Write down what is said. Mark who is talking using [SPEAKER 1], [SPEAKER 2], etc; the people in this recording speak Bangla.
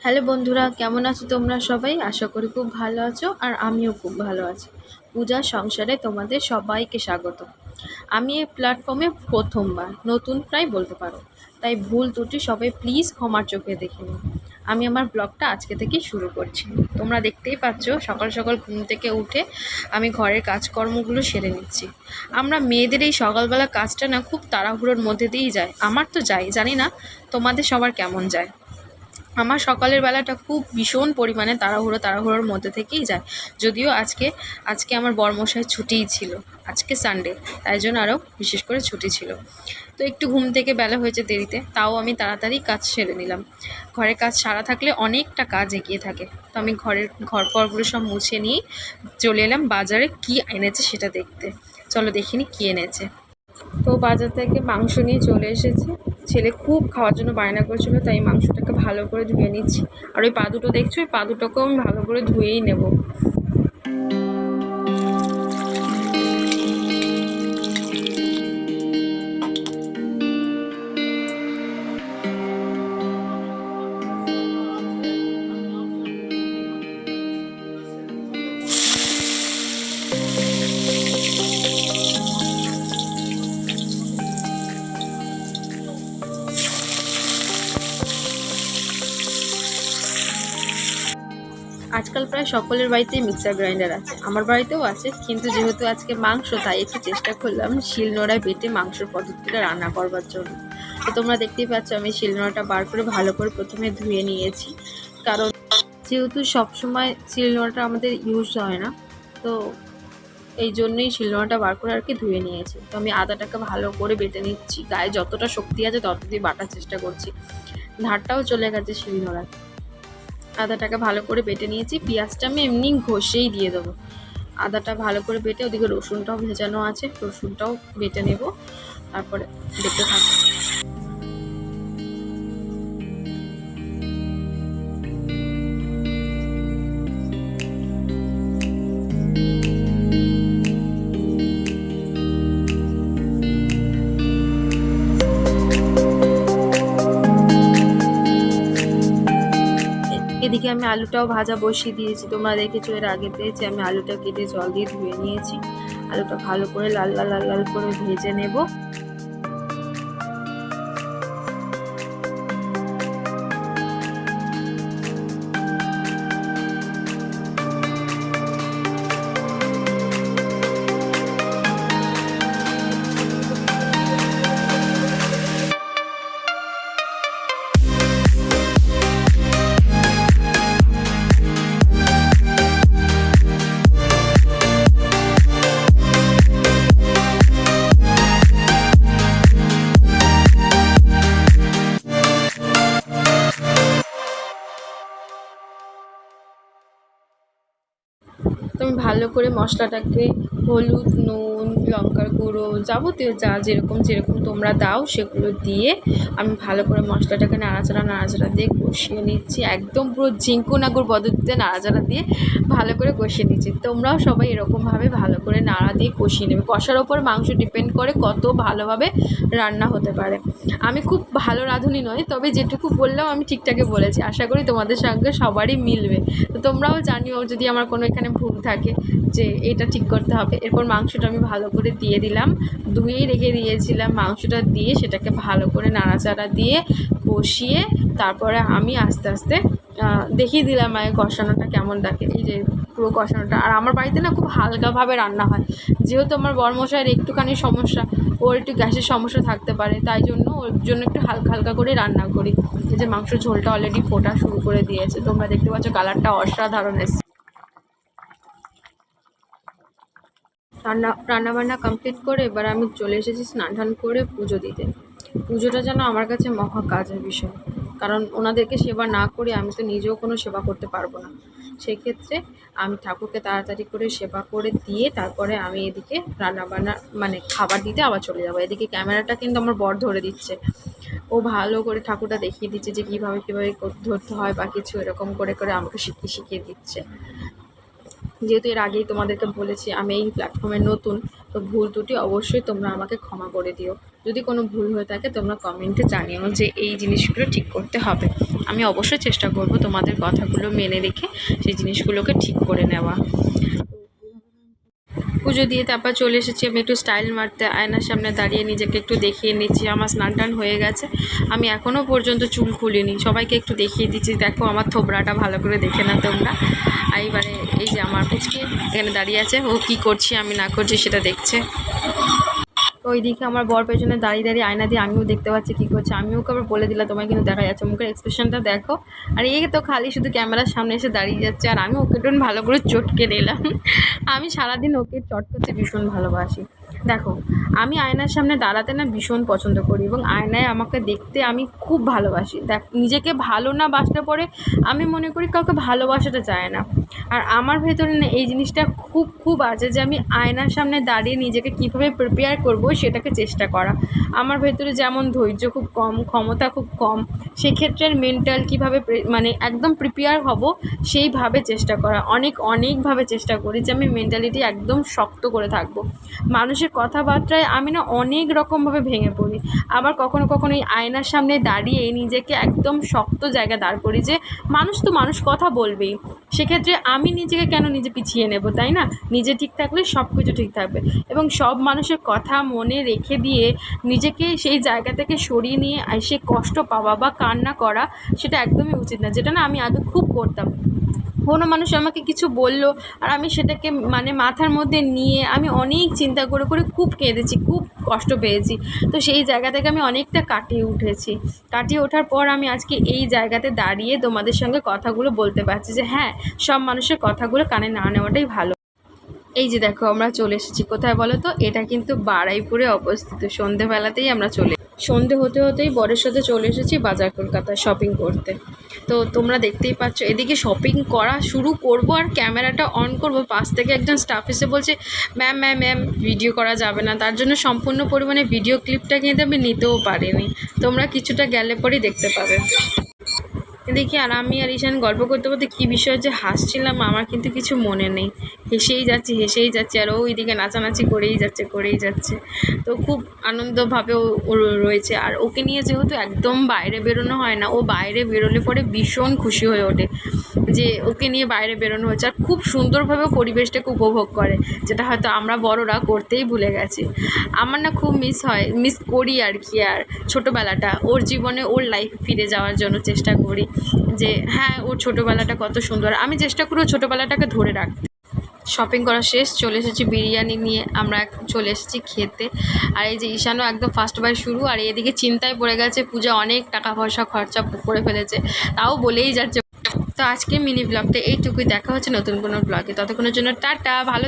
[SPEAKER 1] হ্যালো বন্ধুরা, কেমন আছো তোমরা সবাই? আশা করি খুব ভালো আছো আর আমিও খুব ভালো আছি। পূজার সংসারে তোমাদের সবাইকে স্বাগত। আমি এই প্ল্যাটফর্মে প্রথমবার, নতুন প্রায় বলতে পারো, তাই ভুল ত্রুটি সবাই প্লিজ ক্ষমার চোখে দেখে নিও। আমি আমার ব্লগটা আজকে থেকেই শুরু করছি। তোমরা দেখতেই পাচ্ছ, সকাল সকাল ঘুম থেকে উঠে আমি ঘরের কাজকর্মগুলো সেরে নিচ্ছি। আমরা মেয়েদের এই সকালবেলা কাজটা না খুব তাড়াহুড়োর মধ্যে দিয়েই যায়। আমার তো যাই, জানি না তোমাদের সবার কেমন যায়। আমার সকালের বেলাটা খুব ভীষণ পরিমাণে তাড়াহুড়োর মধ্যে থেকেই যায়। যদিও আজকে আমার বরমশাই ছুটিই ছিল, আজকে সানডে, তাই জন্য আরও বিশেষ করে ছুটি ছিল। তো একটু ঘুম থেকে বেলা হয়েছে দেরিতে, তাও আমি তাড়াতাড়ি কাজ সেরে নিলাম। ঘরের কাজ সারা থাকলে অনেকটা কাজ এগিয়ে থাকে। তো আমি ঘরপরগুলো সব মুছে নিয়ে চলে এলাম বাজারে কি এনেছে সেটা দেখতে। চলো দেখিনি কি এনেছে। তো বাজার থেকে মাংস নিয়ে চলে এসেছি। ছেলে খুব খাওয়ার জন্য বায়না করছিল, তাই মাংসটাকে ভালো করে ধুয়ে নিচ্ছি। আর ওই পা দুটো দেখছো, ওই পা দুটোকেও আমি ভালো করে ধুয়েই নেব। আজকাল প্রায় সকলের বাড়িতেই মিক্সার গ্রাইন্ডার আছে, আমার বাড়িতেও আছে। কিন্তু যেহেতু আজকে মাংস, তাই একটু চেষ্টা করলাম শিলনোড়ায় বেটে মাংসর পদ্ধতিটা রান্না করবার জন্য। তো তোমরা দেখতেই পাচ্ছ, আমি শিলনোড়াটা বার করে ভালো করে প্রথমে ধুয়ে নিয়েছি। কারণ যেহেতু সবসময় শিলনোড়াটা আমাদের ইউজ হয় না, তো এই জন্যই শিলনোড়াটা বার করে আর কি ধুয়ে নিয়েছি। তো আমি আদাটাকে ভালো করে বেটে নিচ্ছি। গায়ে যতটা শক্তি আছে ততটাই বাটার চেষ্টা করছি। ধারটাও চলে গেছে শিলনোড়ায়। আদাটাকে ভালো করে বেটে নিয়েছি। পেঁয়াজটা আমি এমনি ঘষেই দিয়ে দেবো। আদাটা ভালো করে বেটে, ওদিকে রসুনটাও ভেজানো আছে, রসুনটাও বেটে নেব। তারপরে দেখতে থাকবো। এদিকে আমি আলুটাও ভাজা বসিয়ে দিয়েছি। তোমরা দেখেছো এর আগেতে যে আমি আলুটা কেটে জল দিয়ে ধুয়ে নিয়েছি। আলুটা ভালো করে লাল লাল লাল লাল করে ভেজে নেব। তো আমি ভালো করে মশলাটাকে হলুদ, নুন, লঙ্কার গুঁড়ো, যাবতীয় যা যেরকম তোমরা দাও সেগুলো দিয়ে আমি ভালো করে মশলাটাকে নাড়াচাড়া দিয়ে কষিয়ে নিচ্ছি। একদম পুরো ঝিঙ্কুনাগুর পদ্ধতিতে নাড়াচাড়া দিয়ে ভালো করে কষিয়ে নিচ্ছি। তোমরাও সবাই এরকমভাবে ভালো করে নাড়া দিয়ে কষিয়ে নেবে। কষার ওপর মাংস ডিপেন্ড করে কত ভালোভাবে রান্না হতে পারে। আমি খুব ভালো রাঁধুনি নয়, তবে যেটুকু বললাম আমি ঠিকঠাকই বলেছি। আশা করি তোমাদের সঙ্গে সবারই মিলবে। তো তোমরাও জানিও যদি আমার কোনো এখানে ভুল থাকে, যে এটা ঠিক করতে হবে। এরপর মাংসটা আমি ভালো করে দিয়ে দিলাম। ধুয়েই রেখে দিয়েছিলাম। মাংসটা দিয়ে সেটাকে ভালো করে নাড়াচাড়া দিয়ে কষিয়ে তারপরে আমি আস্তে আস্তে দেখিয়ে দিলাম আগে কষানোটা কেমন থাকে। এই যে পুরো কষানোটা। আর আমার বাড়িতে না খুব হালকাভাবে রান্না হয়, যেহেতু আমার বরমশাইয়ের একটুখানি সমস্যা, ওর একটু গ্যাসের সমস্যা থাকতে পারে, তাই জন্য ওর জন্য একটু হালকা হালকা করে রান্না করি। এই যে মাংস ঝোলটা অলরেডি ফোটা শুরু করে দিয়েছে, তোমরা দেখতে পাচ্ছ কালারটা অসাধারণ এসেছে। রান্নাবান্না কমপ্লিট করে এবার আমি চলে এসেছি স্নান টান করে পুজো দিতে। পুজোটা যেন আমার কাছে মহা কাজের বিষয়, কারণ ওনাদেরকে সেবা না করে আমি তো নিজেও কোনো সেবা করতে পারবো না। সেক্ষেত্রে আমি ঠাকুরকে তাড়াতাড়ি করে সেবা করে দিয়ে তারপরে আমি এদিকে রান্নাবান্না মানে খাবার দিতে আবার চলে যাবো। এদিকে ক্যামেরাটা কিন্তু আমার বর ধরে দিচ্ছে। ও ভালো করে ঠাকুরটা দেখিয়ে দিচ্ছে যে কীভাবে ধরতে হয় বা কিছু এরকম করে আমাকে শিখিয়ে দিচ্ছে। যেহেতু এর আগেই তোমাদেরকে বলেছি আমি এই প্ল্যাটফর্মে নতুন, তো ভুল ত্রুটি অবশ্যই তোমরা আমাকে ক্ষমা করে দিও। যদি কোনো ভুল হয়ে থাকে তোমরা কমেন্টে জানিও যে এই জিনিসগুলো ঠিক করতে হবে। আমি অবশ্যই চেষ্টা করব তোমাদের কথাগুলো মেনে রেখে সেই জিনিসগুলোকে ঠিক করে নেওয়া। পুজো দিয়ে তারপর চলে এসেছি আমি একটু স্টাইল মারতে, আয়নার সামনে দাঁড়িয়ে নিজেকে একটু দেখিয়ে নিচ্ছি। আমার স্নান টান হয়ে গেছে, আমি এখনও পর্যন্ত চুল খুলিনি, সবাইকে একটু দেখিয়ে দিচ্ছি দেখো আমার থোবড়াটা ভালো করে দেখে না তোমরা। এইবারে এই যে আমার পুচকে এখানে দাঁড়িয়ে আছে, ও কি করছি আমি না করছি সেটা দেখছে। ওইদিকে আমার বর পেছনে দাঁড়িয়ে দাঁড়িয়ে আয়না দিয়ে আমিও দেখতে পাচ্ছি কী করছে। আমিও ওকে আবার বলে দিলাম তোমায় কিন্তু দেখা যাচ্ছে, মুখের এক্সপ্রেশনটা দেখো। আর এই তো খালি শুধু ক্যামেরার সামনে এসে দাঁড়িয়ে যাচ্ছে, আর আমি ওকে একটু ভালো করে চটকে নিলাম। আমি সারাদিন ওকে চট করতে ভীষণ ভালোবাসি। দেখো আমি আয়নার সামনে দাঁড়াতে না ভীষণ পছন্দ করি, এবং আয়নায় আমাকে দেখতে আমি খুব ভালোবাসি। দেখ নিজেকে ভালো না বাসলে পরে আমি মনে করি কাউকে ভালোবাসাটা যায় না। আর আমার ভেতরে না এই জিনিসটা খুব খুব আছে যে আমি আয়নার সামনে দাঁড়িয়ে নিজেকে কীভাবে প্রিপেয়ার করব সেটাকে চেষ্টা করা। আমার ভেতরে যেমন ধৈর্য খুব কম, ক্ষমতা খুব কম, সেক্ষেত্রে মেন্টাল কীভাবে মানে একদম প্রিপেয়ার হব সেইভাবে চেষ্টা করা। অনেকভাবে চেষ্টা করি যে আমি মেন্টালিটি একদম শক্ত করে থাকব। মানুষের কথাবার্তায় আমি না অনেক রকমভাবে ভেঙে পড়ি, আবার কখনো কখনো এই আয়নার সামনে দাঁড়িয়ে নিজেকে একদম শক্ত জায়গায় দাঁড় করি যে মানুষ কথা বলবেই, সেক্ষেত্রে আমি নিজেকে কেন নিজে পিছিয়ে নেব, তাই না? নিজে ঠিক থাকলে সব কিছু ঠিক থাকবে। এবং সব মানুষের কথা মনে রেখে দিয়ে নিজেকে সেই জায়গা থেকে সরিয়ে নিয়ে এসে কষ্ট পাওয়া বা কান্না করা সেটা একদমই উচিত না, যেটা না আমি আগে খুব করতাম। কোনো মানুষ আমাকে কিছু বলল আর আমি সেটাকে মানে মাথার মধ্যে নিয়ে আমি অনেক চিন্তা করে খুব কেঁদেছি, খুব কষ্ট পেয়েছি। তো সেই জায়গা থেকে আমি অনেকটা কাটিয়ে ওঠার পর আমি আজকে এই জায়গাতে দাঁড়িয়ে তোমাদের সঙ্গে কথাগুলো বলতে পারছি যে হ্যাঁ, সব মানুষের কথাগুলো কানে না নেওয়াটাই ভালো। এই যে দেখো আমরা চলে এসেছি কোথায় বলো তো, এটা কিন্তু বারুইপুরে অবস্থিত। সন্ধেবেলাতেই আমরা সন্ধে হতে হতেই বরের সাথে চলে এসেছি বাজার কলকাতায় শপিং করতে। তো তোমরা দেখতেই পাচ্ছ এদিকে শপিং করা শুরু করব আর ক্যামেরাটা অন করব, পাশ থেকে একজন স্টাফ এসে বলছে ম্যাম ভিডিও করা যাবে না। তার জন্য সম্পূর্ণ পরিমাণে ভিডিও ক্লিপটা কিন্তু আমি নিতেও পারিনি, তোমরা কিছুটা গেলে পরেই দেখতে পাবে। দেখি আর আমি আর ঈশান গল্প করতে করতে কী বিষয় যে হাসছিলাম আমার কিন্তু কিছু মনে নেই, হেসেই যাচ্ছি আর ওইদিকে নাচানাচি করেই যাচ্ছে। তো খুব আনন্দভাবে ও রয়েছে। আর ওকে নিয়ে যেহেতু একদম বাইরে বেরোনো হয় না, ও বাইরে বেরোলে পরে ভীষণ খুশি হয়ে ওঠে যে ওকে নিয়ে বাইরে বেরোনো হচ্ছে, আর খুব সুন্দরভাবে পরিবেশটাকে উপভোগ করে, যেটা হয়তো আমরা বড়রা করতেই ভুলে গেছি। আমার না খুব মিস করি আর কি, আর ছোটোবেলাটা ওর জীবনে ওর লাইফ ফিরে যাওয়ার জন্য চেষ্টা করি যে হ্যাঁ ওর ছোটোবেলাটা কত সুন্দর, আমি চেষ্টা করি ওর ছোটোবেলাটাকে ধরে রাখতে। শপিং করা শেষ, চলে এসেছি বিরিয়ানি নিয়ে, আমরা চলে এসেছি খেতে। আর এই যে ঈশানও একদম ফার্স্ট বাই শুরু, আর এদিকে চিন্তায় পড়ে গেছে, পূজা অনেক টাকা পয়সা খরচা করে ফেলেছে, তাও বলেই যাচ্ছে। তো আজকে মিনি ব্লগটা এইটুকুই, দেখা হচ্ছে নতুন কোনো ব্লগে, ততক্ষণের জন্য টাটা, ভালো।